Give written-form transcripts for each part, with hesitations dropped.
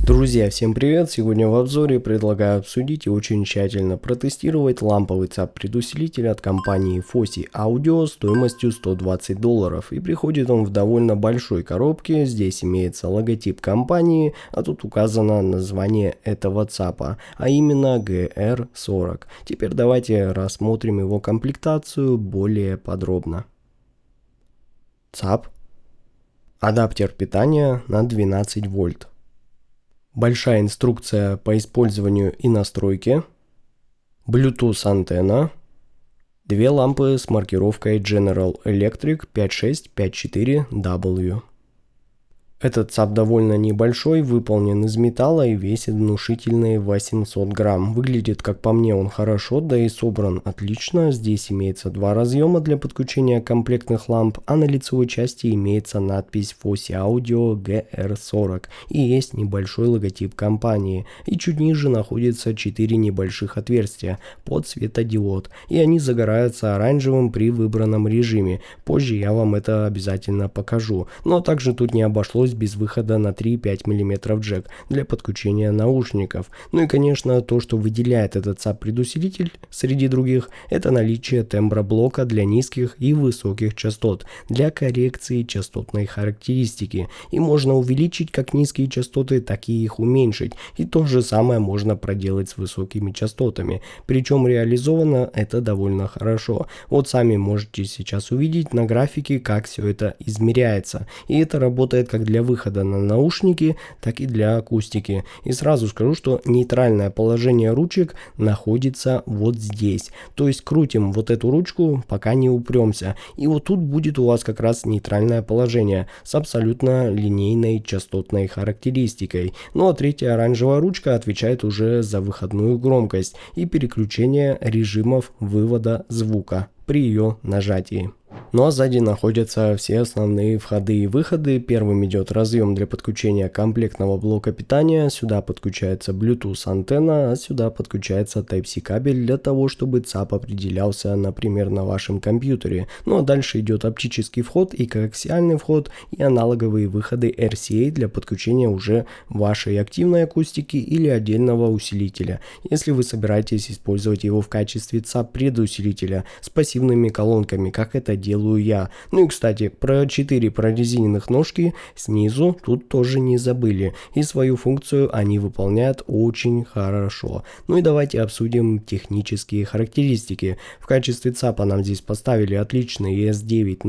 Друзья, всем привет! Сегодня в обзоре предлагаю обсудить и очень тщательно протестировать ламповый ЦАП-предусилитель от компании Fosi Audio стоимостью $120. И приходит он в довольно большой коробке. Здесь имеется логотип компании, а тут указано название этого ЦАПа, а именно GR40. Теперь давайте рассмотрим его комплектацию более подробно. ЦАП. Адаптер питания на 12 вольт. Большая инструкция по использованию и настройке. Bluetooth антенна. Две лампы с маркировкой General Electric 5654W. Этот ЦАП довольно небольшой, выполнен из металла и весит внушительные 800 грамм. Выглядит, как по мне, он хорошо, да и собран отлично. Здесь имеется два разъема для подключения комплектных ламп, а на лицевой части имеется надпись Fosi Audio GR40 и есть небольшой логотип компании. И чуть ниже находится 4 небольших отверстия под светодиод, и они загораются оранжевым при выбранном режиме. Позже я вам это обязательно покажу. Но также тут не обошлось без выхода на 3,5 мм джек для подключения наушников. Ну и конечно, то, что выделяет этот ЦАП-предусилитель среди других, это наличие темброблока для низких и высоких частот для коррекции частотной характеристики. И можно увеличить как низкие частоты, так и их уменьшить. И то же самое можно проделать с высокими частотами. Причем реализовано это довольно хорошо. Вот сами можете сейчас увидеть на графике, как все это измеряется. И это работает как для выхода на наушники, так и для акустики. И сразу скажу, что нейтральное положение ручек находится вот здесь. То есть крутим вот эту ручку, пока не упремся. И вот тут будет у вас как раз нейтральное положение с абсолютно линейной частотной характеристикой. Ну а третья оранжевая ручка отвечает уже за выходную громкость и переключение режимов вывода звука при ее нажатии. Ну а сзади находятся все основные входы и выходы. Первым идет разъем для подключения комплектного блока питания. Сюда подключается Bluetooth антенна, а сюда подключается Type-C кабель для того, чтобы ЦАП определялся, например, на вашем компьютере. Ну а дальше идет оптический вход и коаксиальный вход и аналоговые выходы RCA для подключения уже вашей активной акустики или отдельного усилителя, если вы собираетесь использовать его в качестве ЦАП-предусилителя с пассивными колонками, как это делаю я. Ну и кстати, про 4 прорезиненных ножки снизу тут тоже не забыли, и свою функцию они выполняют очень хорошо. Ну и давайте обсудим технические характеристики. В качестве ЦАПа нам здесь поставили отличный ES9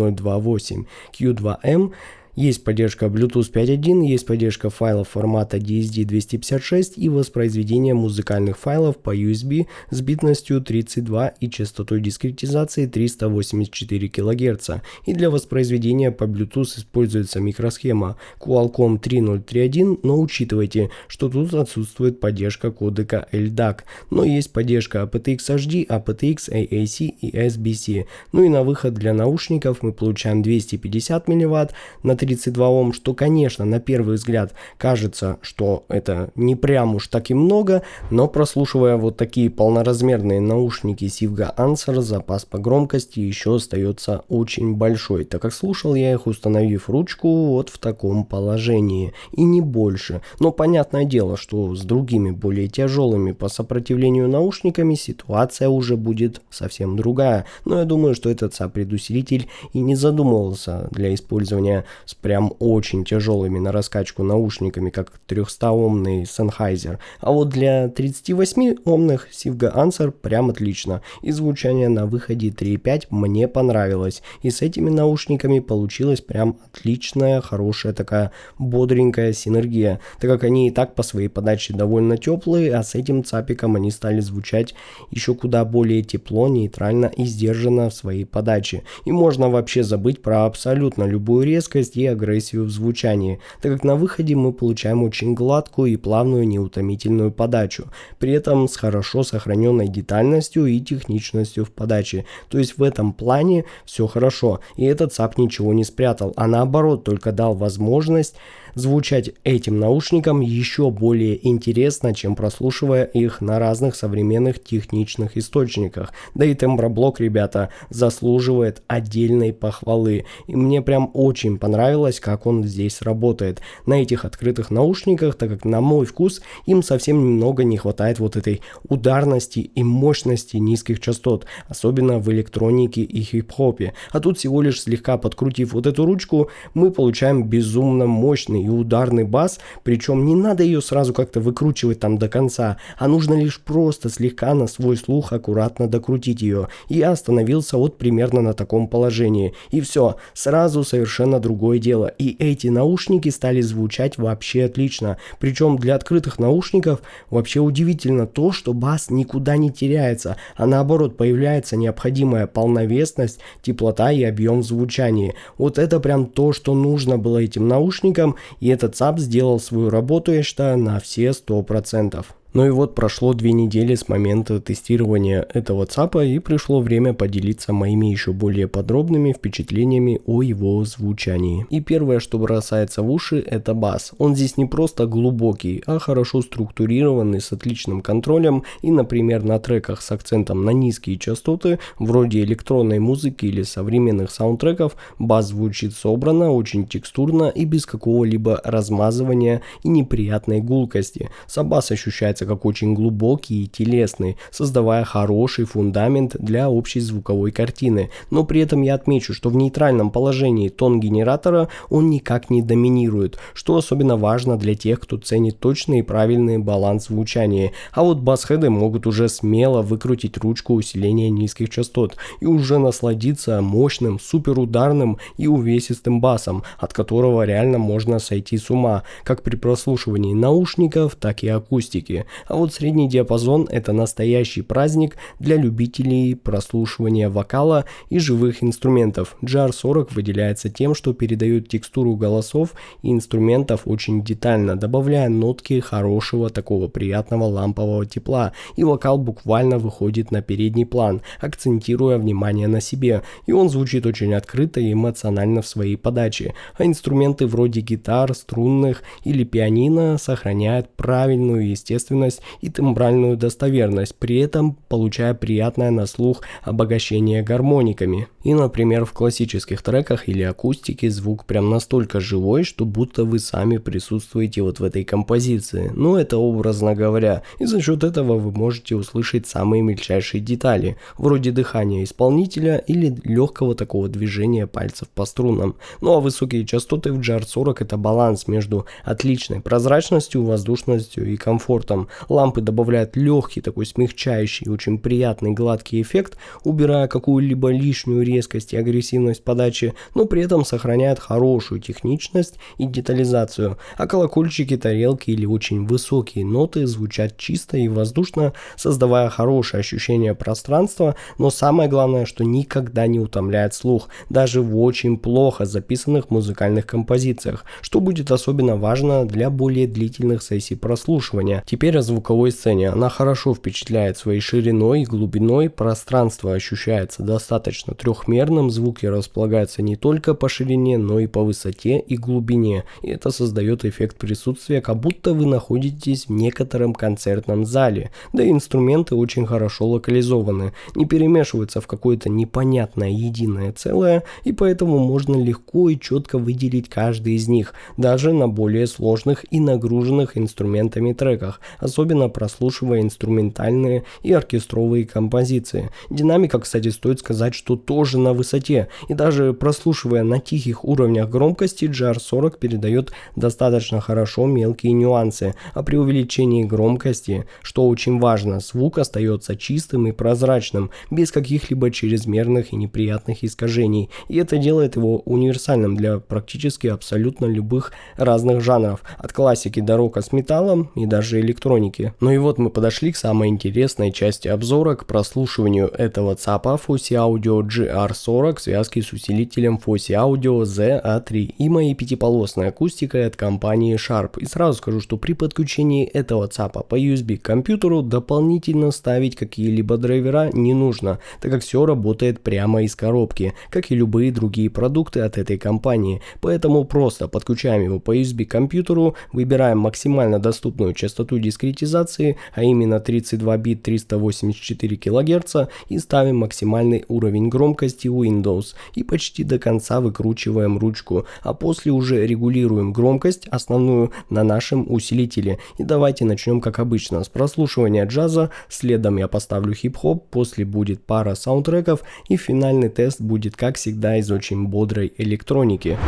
028Q2M. Есть поддержка Bluetooth 5.1, есть поддержка файлов формата DSD 256 и воспроизведение музыкальных файлов по USB с битностью 32 и частотой дискретизации 384 кГц. И для воспроизведения по Bluetooth используется микросхема Qualcomm 3031, но учитывайте, что тут отсутствует поддержка кодека LDAC, но есть поддержка aptX HD, aptX, AAC и SBC. Ну и на выход для наушников мы получаем 250 мВт на 32 Ом, что, конечно, на первый взгляд кажется, что это не прям уж так и много, но прослушивая вот такие полноразмерные наушники Sivga Answer, запас по громкости еще остается очень большой, так как слушал я их, установив ручку вот в таком положении, и не больше. Но понятное дело, что с другими более тяжелыми по сопротивлению наушниками ситуация уже будет совсем другая, но я думаю, что этот ЦАП-предусилитель и не задумывался для использования с прям очень тяжелыми на раскачку наушниками, как 300-омный Sennheiser. А вот для 38-омных Sivga Answer прям отлично. И звучание на выходе 3.5 мне понравилось. И с этими наушниками получилась прям отличная, хорошая такая бодренькая синергия. Так как они и так по своей подаче довольно теплые, а с этим ЦАПиком они стали звучать еще куда более тепло, нейтрально и сдержанно в своей подаче. И можно вообще забыть про абсолютно любую резкость и агрессию в звучании, так как на выходе мы получаем очень гладкую и плавную неутомительную подачу, при этом с хорошо сохраненной детальностью и техничностью в подаче. То есть в этом плане все хорошо, и этот ЦАП ничего не спрятал, а наоборот только дал возможность звучать этим наушникам еще более интересно, чем прослушивая их на разных современных техничных источниках. Да и темброблок, ребята, заслуживает отдельной похвалы. И мне прям очень понравилось понравилось, как он здесь работает. На этих открытых наушниках, так как на мой вкус им совсем немного не хватает вот этой ударности и мощности низких частот, особенно в электронике и хип-хопе. А тут всего лишь слегка подкрутив вот эту ручку, мы получаем безумно мощный и ударный бас, причем не надо ее сразу как-то выкручивать там до конца, а нужно лишь просто слегка на свой слух аккуратно докрутить ее. И я остановился вот примерно на таком положении. И все, сразу совершенно другое дело. И эти наушники стали звучать вообще отлично. Причем для открытых наушников вообще удивительно то, что бас никуда не теряется, а наоборот появляется необходимая полновесность, теплота и объем в звучании. Вот это прям то, что нужно было этим наушникам, и этот ЦАП сделал свою работу, я считаю, на все 100%. Ну и вот прошло 2 недели с момента тестирования этого ЦАПа, и пришло время поделиться моими еще более подробными впечатлениями о его звучании. И первое, что бросается в уши, это бас. Он здесь не просто глубокий, а хорошо структурированный, с отличным контролем, и, например, на треках с акцентом на низкие частоты, вроде электронной музыки или современных саундтреков, бас звучит собрано, очень текстурно и без какого-либо размазывания и неприятной гулкости. Сам бас ощущается как очень глубокий и телесный, создавая хороший фундамент для общей звуковой картины. Но при этом я отмечу, что в нейтральном положении тон генератора он никак не доминирует, что особенно важно для тех, кто ценит точный и правильный баланс звучания. А вот бас-хеды могут уже смело выкрутить ручку усиления низких частот и уже насладиться мощным, суперударным и увесистым басом, от которого реально можно сойти с ума, как при прослушивании наушников, так и акустики. А вот средний диапазон – это настоящий праздник для любителей прослушивания вокала и живых инструментов. GR40 выделяется тем, что передает текстуру голосов и инструментов очень детально, добавляя нотки хорошего такого приятного лампового тепла, и вокал буквально выходит на передний план, акцентируя внимание на себе, и он звучит очень открыто и эмоционально в своей подаче, а инструменты вроде гитар, струнных или пианино сохраняют правильную естественность и тембральную достоверность, при этом получая приятное на слух обогащение гармониками. И, например, в классических треках или акустике звук прям настолько живой, что будто вы сами присутствуете вот в этой композиции. Но это образно говоря, и за счет этого вы можете услышать самые мельчайшие детали, вроде дыхания исполнителя или легкого такого движения пальцев по струнам. Ну а высокие частоты в GR40 это баланс между отличной прозрачностью, воздушностью и комфортом. Лампы добавляют легкий такой смягчающий, очень приятный гладкий эффект, убирая какую-либо лишнюю резкость и агрессивность подачи, но при этом сохраняют хорошую техничность и детализацию. А колокольчики, тарелки или очень высокие ноты звучат чисто и воздушно, создавая хорошее ощущение пространства, но самое главное, что никогда не утомляет слух, даже в очень плохо записанных музыкальных композициях, что будет особенно важно для более длительных сессий прослушивания. Теперь о звуковой сцене. Она хорошо впечатляет своей шириной и глубиной, пространство ощущается достаточно трехмерным, звуки располагаются не только по ширине, но и по высоте и глубине, и это создает эффект присутствия, как будто вы находитесь в некотором концертном зале, да и инструменты очень хорошо локализованы, не перемешиваются в какое-то непонятное единое целое, и поэтому можно легко и четко выделить каждый из них, даже на более сложных и нагруженных инструментами треках, особенно прослушивая инструментальные и оркестровые композиции. Динамика, кстати, стоит сказать, что тоже на высоте, и даже прослушивая на тихих уровнях громкости, GR40 передает достаточно хорошо мелкие нюансы, а при увеличении громкости, что очень важно, звук остается чистым и прозрачным, без каких-либо чрезмерных и неприятных искажений, и это делает его универсальным для практически абсолютно любых разных жанров, от классики до рока с металлом и даже электроники. Ну и вот мы подошли к самой интересной части обзора, к прослушиванию этого ЦАПа Fosi Audio GR40 в связке с усилителем Fosi Audio ZA3 и моей пятиполосной акустикой от компании Sharp. И сразу скажу, что при подключении этого ЦАПа по USB к компьютеру дополнительно ставить какие-либо драйвера не нужно, так как все работает прямо из коробки, как и любые другие продукты от этой компании. Поэтому просто подключаем его по USB к компьютеру, выбираем максимально доступную частоту дискретности конкретизации, а именно 32 бит 384 кГц, и ставим максимальный уровень громкости Windows и почти до конца выкручиваем ручку, а после уже регулируем громкость основную на нашем усилителе. И давайте начнем как обычно с прослушивания джаза, следом я поставлю хип-хоп, после будет пара саундтреков и финальный тест будет как всегда из очень бодрой электроники.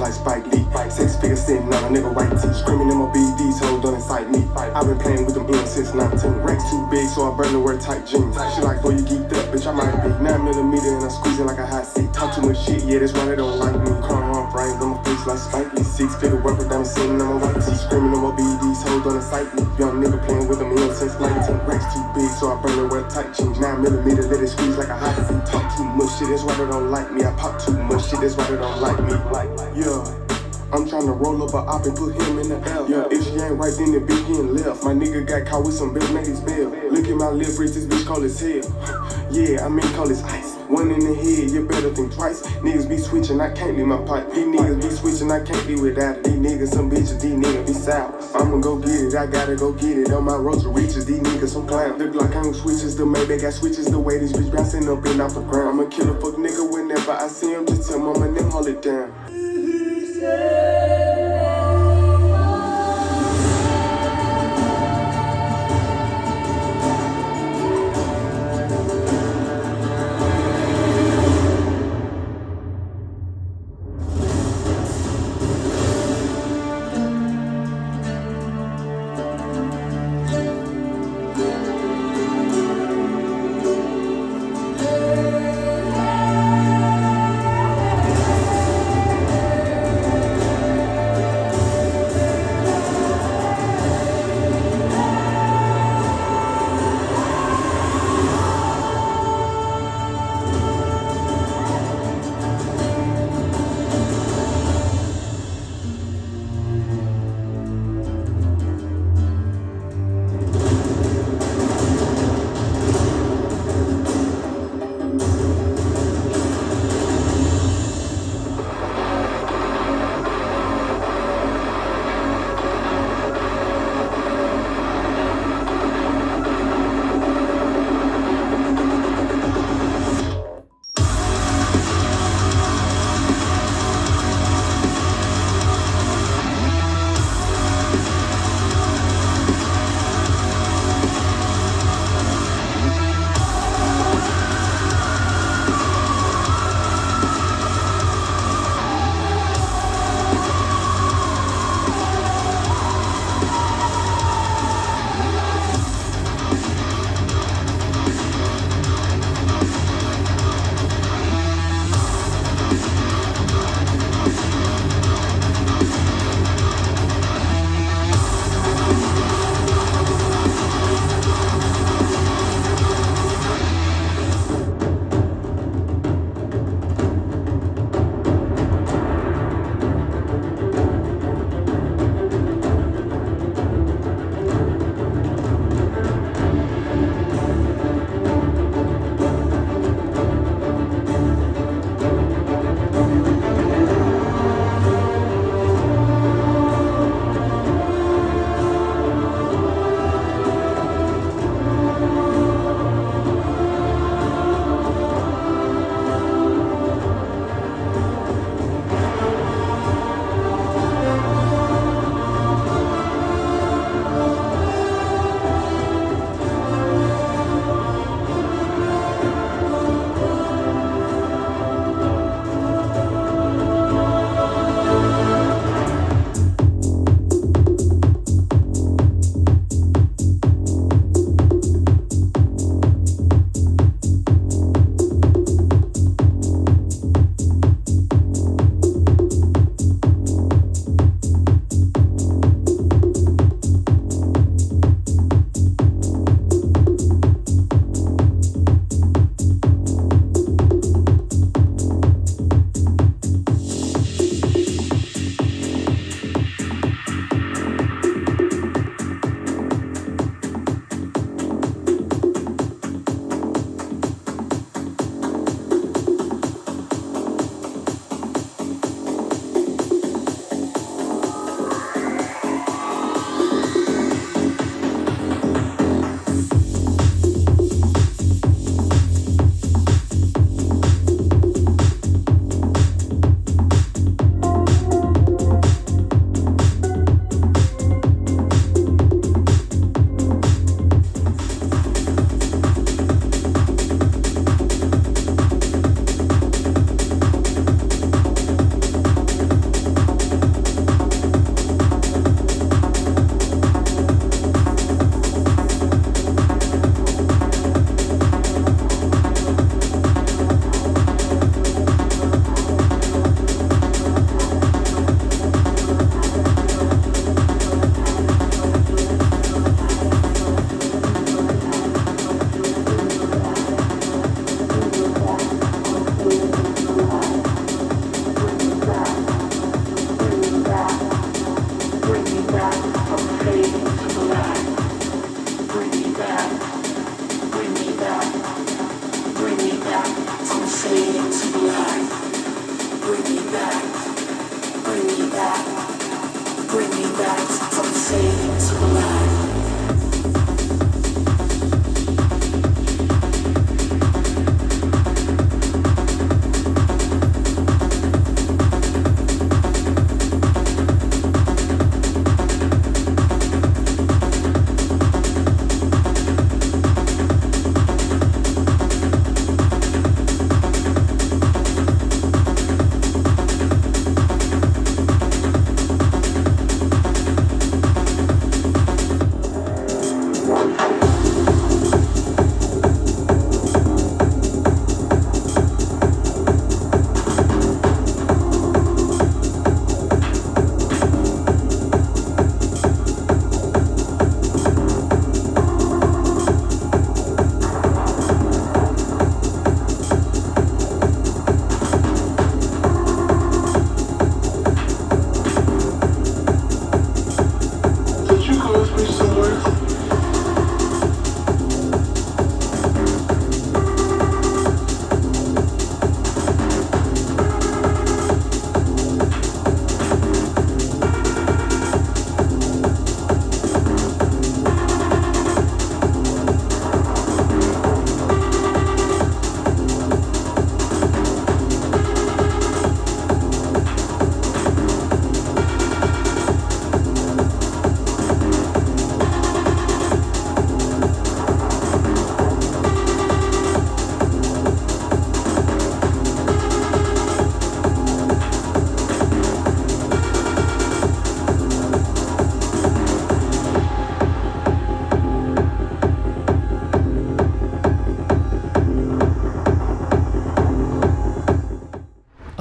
like Spike Lee. 6 figures sitting on a nigga white tee. Screaming in my BDs, hoes don't incite me. I've been playing with them M's since 19. Racks too big, so I burn to wear tight jeans. She like, boy, you geeked up, bitch, I might be 9mm and I'm squeezing like a hot seat. Talk too much shit, yeah, that's why they don't like me. Crying on frames on my face like Spike Lee. 6-figure worker, diamond sitting on my white tee. Screaming in my BDs, hoes don't incite me. Young nigga playing with them M's since 19. Racks too big, so I burn to wear tight jeans. 9mm, let it squeeze like a hot seat. Talk too much shit, that's why they don't like me. I pop too much shit, that's why they don't like me. Yeah. I'm tryna roll up a op and put him in the L. Yeah, if she ain't right, then the bitch getting left. My nigga got caught with some bitch, made his bail. Look at my lip wrist, this bitch cold as hell. Yeah, I mean cold as ice. One in the head, you better think twice. Niggas be switching, I can't leave my pipe. These niggas be switching, I can't be without it. These niggas some bitches, these niggas be sour. I'ma go get it, I gotta go get it. On my road to riches, these niggas some clowns. Look like I ain't switches, the Maybach got switches. The way this bitch bouncing up and off the ground. I'ma kill a fuck nigga whenever I see him. Just tell mama, them hold it down.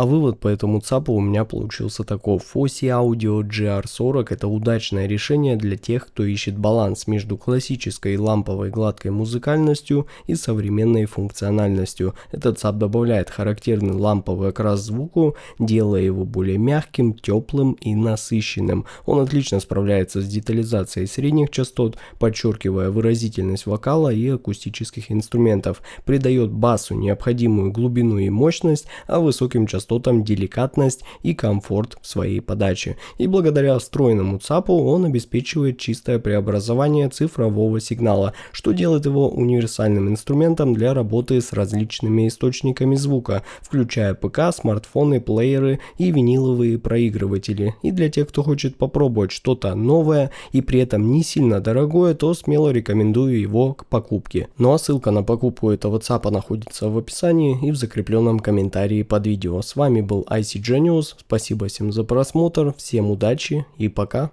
вывод по этому ЦАПу у меня получился такой. Fosi Audio GR40 это удачное решение для тех, кто ищет баланс между классической ламповой гладкой музыкальностью и современной функциональностью. Этот ЦАП добавляет характерный ламповый окрас звуку, делая его более мягким, теплым и насыщенным. Он отлично справляется с детализацией средних частот, подчеркивая выразительность вокала и акустических инструментов, придает басу необходимую глубину и мощность, а высоким частотам деликатность и комфорт в своей подаче. И благодаря встроенному ЦАПу он обеспечивает чистое преобразование цифрового сигнала, что делает его универсальным инструментом для работы с различными источниками звука, включая ПК, смартфоны, плееры и виниловые проигрыватели. И для тех, кто хочет попробовать что-то новое и при этом не сильно дорогое, то смело рекомендую его к покупке. Ну а ссылка на покупку этого ЦАПа находится в описании и в закрепленном комментарии под видео. С вами был IC Genius, спасибо всем за просмотр, всем удачи и пока.